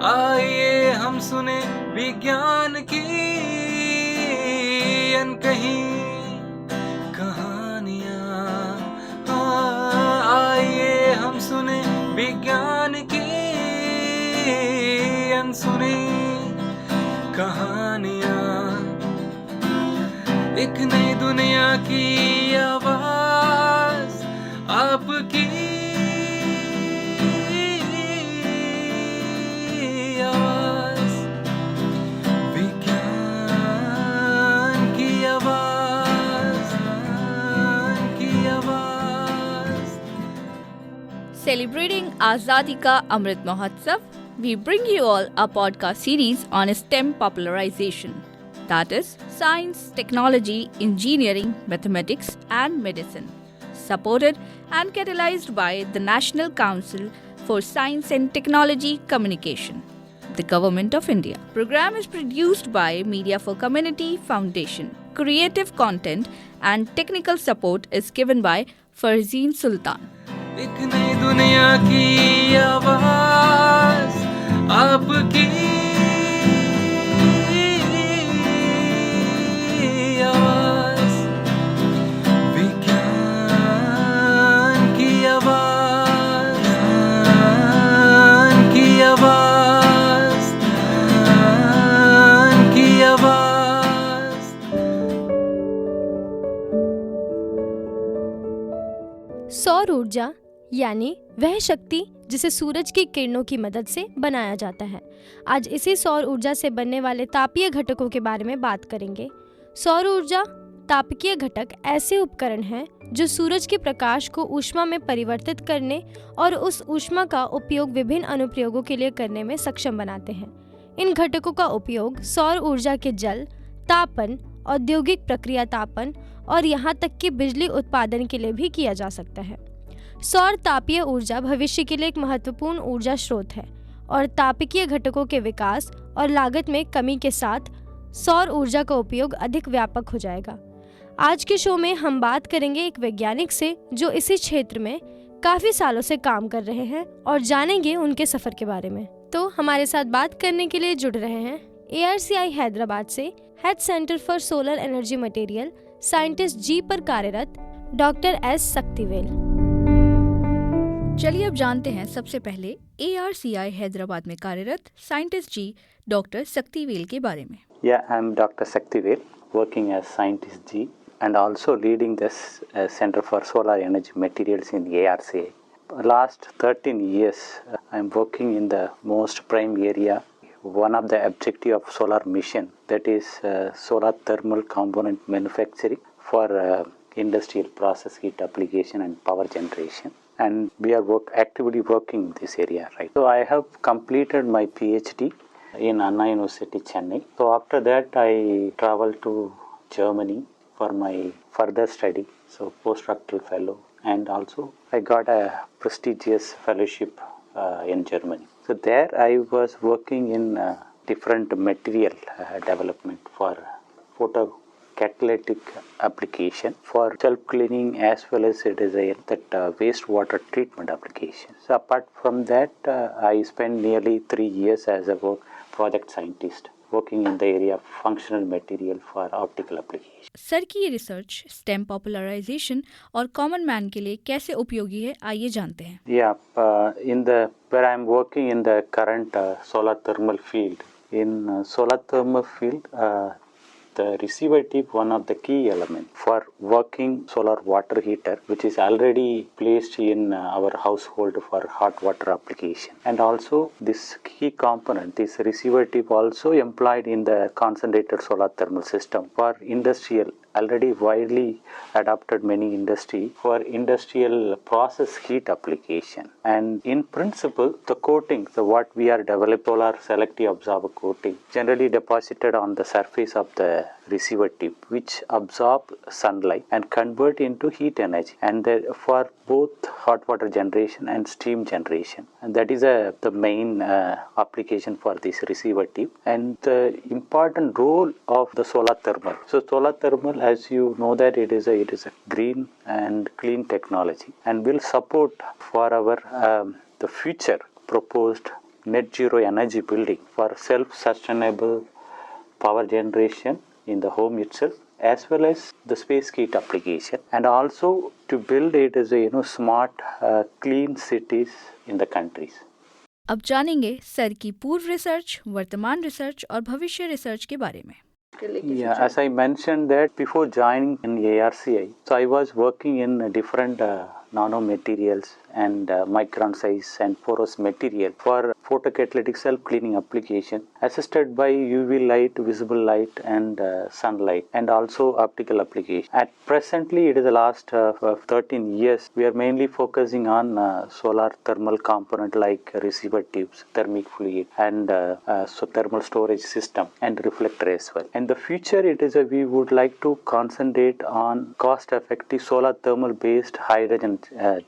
आइए हम सुने विज्ञान की अनकही कहानियाँ। आइए हम सुने विज्ञान की अनसुनी कहानियाँ। एक नई दुनिया की आवाज़ आपकी आवाज़, विज्ञान की आवाज़, की आवाज़। Celebrating Azadi Ka Amrit Mahotsav, we bring you all a podcast series on STEM popularization. That is, science, technology, engineering, mathematics, and medicine. Supported and catalyzed by the National Council for Science and Technology Communication, the Government of India. Program is produced by Media for Community Foundation. Creative content and technical support is given by Farzeen Sultan. एक नई दुनिया की आवाज़ आपकी आवाज़, विज्ञान की आवाज़, की आवाज़, की आवाज़। सौर ऊर्जा यानी वह शक्ति जिसे सूरज की किरणों की मदद से बनाया जाता है। आज इसी सौर ऊर्जा से बनने वाले तापीय घटकों के बारे में बात करेंगे। सौर ऊर्जा तापकीय घटक ऐसे उपकरण हैं जो सूरज के प्रकाश को ऊष्मा में परिवर्तित करने और उस ऊष्मा का उपयोग विभिन्न अनुप्रयोगों के लिए करने में सक्षम बनाते हैं। इन घटकों का उपयोग सौर ऊर्जा के जल, तापन, औद्योगिक प्रक्रिया तापन और यहाँ तक कि बिजली उत्पादन के लिए भी किया जा सकता है। सौर तापीय ऊर्जा भविष्य के लिए एक महत्वपूर्ण ऊर्जा स्रोत है और तापकीय घटकों के विकास और लागत में कमी के साथ सौर ऊर्जा का उपयोग अधिक व्यापक हो जाएगा। आज के शो में हम बात करेंगे एक वैज्ञानिक से जो इसी क्षेत्र में काफ़ी सालों से काम कर रहे हैं और जानेंगे उनके सफ़र के बारे में। तो हमारे साथ बात करने के लिए जुड़ रहे हैं ARCI हैदराबाद से head centre for solar energy material scientist G पर कार्यरत डॉक्टर S शक्तिवेल। चलिए अब जानते हैं सबसे पहले ARCI हैदराबाद में कार्यरत साइंटिस्ट जी डॉक्टर शक्तिवेल के बारे में। Yeah, I'm Dr. Shaktivel, working as Scientist G and also leading this Center for Solar Energy Materials in the ARCI. Last 13 years, I'm working in the most prime area. One of the objective of solar mission, that is solar thermal component manufacturing for industrial process heat application and power generation. And we are actively working in this area, right? So I have completed my PhD in Anna University, Chennai. So after that, I traveled to Germany for my further study, so postdoctoral fellow, and also I got a prestigious fellowship in Germany. So there I was working in different material development for photocatalytic application for self-cleaning as well as it is that wastewater treatment application. So apart from that, I spent nearly 3 years as a project scientist working in the area of functional material for optical application. Sir की ये research stem popularisation और common man के लिए कैसे उपयोगी है, आइए जानते हैं। Yeah, where I am working in the current solar thermal field. In solar thermal field, the receiver tip, one of the key elements for working solar water heater, which is already placed in our household for hot water application. And also this key component, this receiver tip also employed in the concentrated solar thermal system for industrial, already widely adopted many industry for industrial process heat application. And in principle, the coating, so what we are developing, solar selective absorber coating, generally deposited on the surface of the receiver tip, which absorb sunlight and convert into heat energy, and for both hot water generation and steam generation. And that is the main application for this receiver tip, and the important role of the solar thermal. So solar thermal, as you know, that it is a green and clean technology and will support for our the future proposed net zero energy building for self-sustainable power generation in the home itself, as well as the space kit application, and also to build it as a smart clean cities in the countries. अब जानेंगे sir की पूर्व research, वर्तमान research और भविष्य research के बारे में. Yeah, as I mentioned that before joining in ARCI, so I was working in different nanomaterials and micron size and porous material for photocatalytic self-cleaning application assisted by UV light, visible light and sunlight, and also optical application. At presently, it is the last 13 years, we are mainly focusing on solar thermal component like receiver tubes, thermic fluid and so thermal storage system and reflector as well. In the future, it is we would like to concentrate on cost-effective solar thermal based hydrogen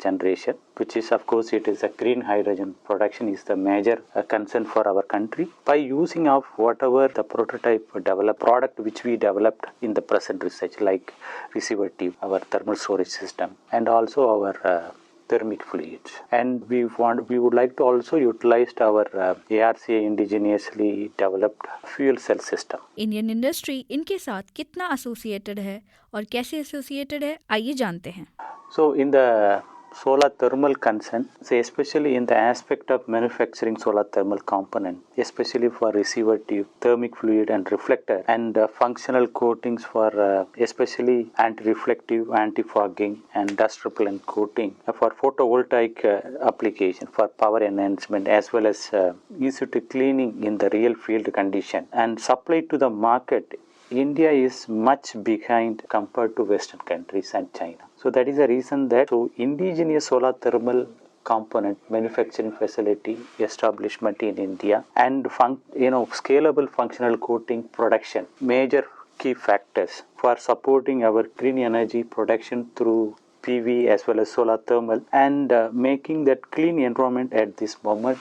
generation, which is of course it is a green hydrogen production is the major concern for our country, by using of whatever the prototype developed product which we developed in the present research, like receiver tube, our thermal storage system and also our thermic fluids. And we would like to also utilize our ARCA indigenously developed fuel cell system. Indian industry इनके साथ कितना associated है और कैसे associated है, आइए जानते हैं. So in the solar thermal concern, say especially in the aspect of manufacturing solar thermal component, especially for receiver tube, thermic fluid and reflector, and functional coatings for especially anti-reflective, anti-fogging and dust repellent coating for photovoltaic application for power enhancement, as well as easy to cleaning in the real field condition and supply to the market. India is much behind compared to Western countries and China. So that is the reason that indigenous solar thermal component manufacturing facility establishment in India and scalable functional coating production, major key factors for supporting our green energy production through PV as well as solar thermal and making that clean environment at this moment.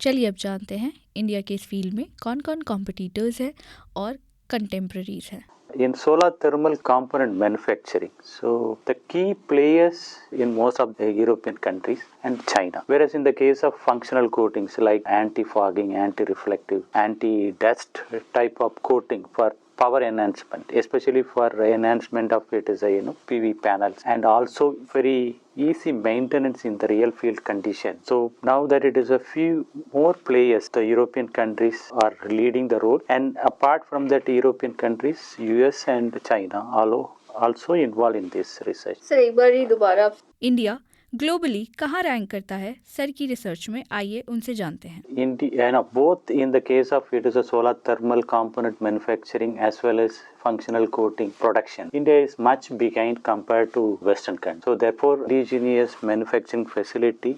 चलिए अब जानते हैं India के इस field में कौन कौन competitors है और कंटेम्पररीज है. In solar thermal component manufacturing, so the key players in most of the European countries and China. Whereas in the case of functional coatings like anti-fogging, anti-reflective, anti-dust type of coating for power enhancement, especially for enhancement of it is PV panels, and also very easy maintenance in the real field condition. So now that it is a few more players, the European countries are leading the role, and apart from that, European countries, US and China are also involved in this research. Sir एक बार ही दोबारा, India globally कहाँ rank करता है sir की research में, आइए उनसे जानते हैं. India, both in the case of it is a solar thermal component manufacturing as well as functional coating production, India is much behind compared to Western countries. So therefore, indigenous manufacturing facility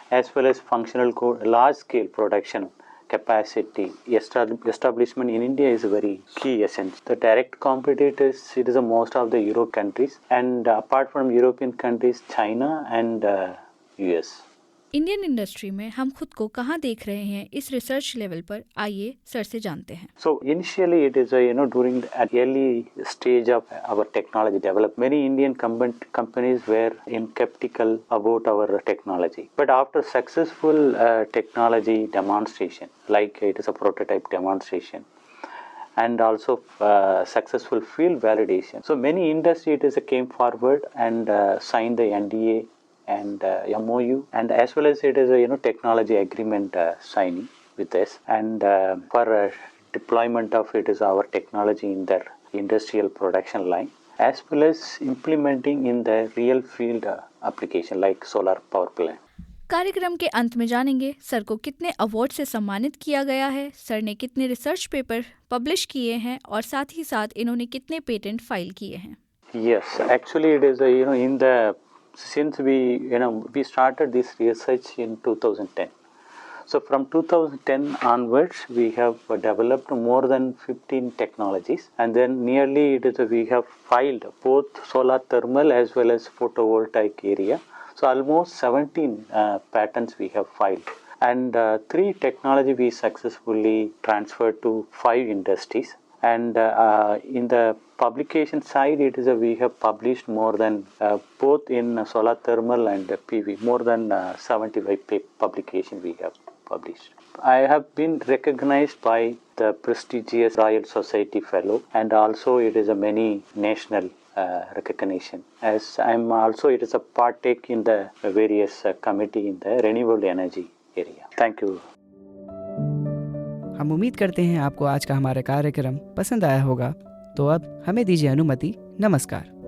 as well as functional large scale production capacity establishment in India is very key essence. The direct competitors, it is most of the Euro countries, and apart from European countries, China and US. Indian industry में हम खुद को कहाँ देख रहे हैं इस research level पर, आइए सर से जानते हैं. So initially it is during the early stage of our technology development, many Indian companies were skeptical about our technology. But after successful technology demonstration, like it is a prototype demonstration, and also successful field validation, so many industries came forward and signed the NDA and MOU, and as well as it is a technology agreement signing with us, and for deployment of it is our technology in their industrial production line, as well as implementing in the real field application like solar power plant. कार्यक्रम के अंत में जानेंगे sir को कितने award से सम्मानित किया गया है, सर ने कितने रिसर्च पेपर पब्लिश किए हैं और साथ ही साथ इन्होंने कितने पेटेंट फाइल किए हैं. Yes, actually it is in the since we started this research in 2010. So from 2010 onwards, we have developed more than 15 technologies, and then nearly we have filed both solar thermal as well as photovoltaic area. So almost 17 patents we have filed, and 3 technology we successfully transferred to 5 industries. And in the publication side, it is we have published more than both in solar thermal and PV, more than 75 publication we have published. I have been recognized by the prestigious Royal Society Fellow, and also it is a many national recognition. As I'm also, it is a partake in the various committee in the renewable energy area. Thank you. हम उम्मीद करते हैं आपको आज का हमारा कार्यक्रम पसंद आया होगा। तो अब हमें दीजिए अनुमति। नमस्कार।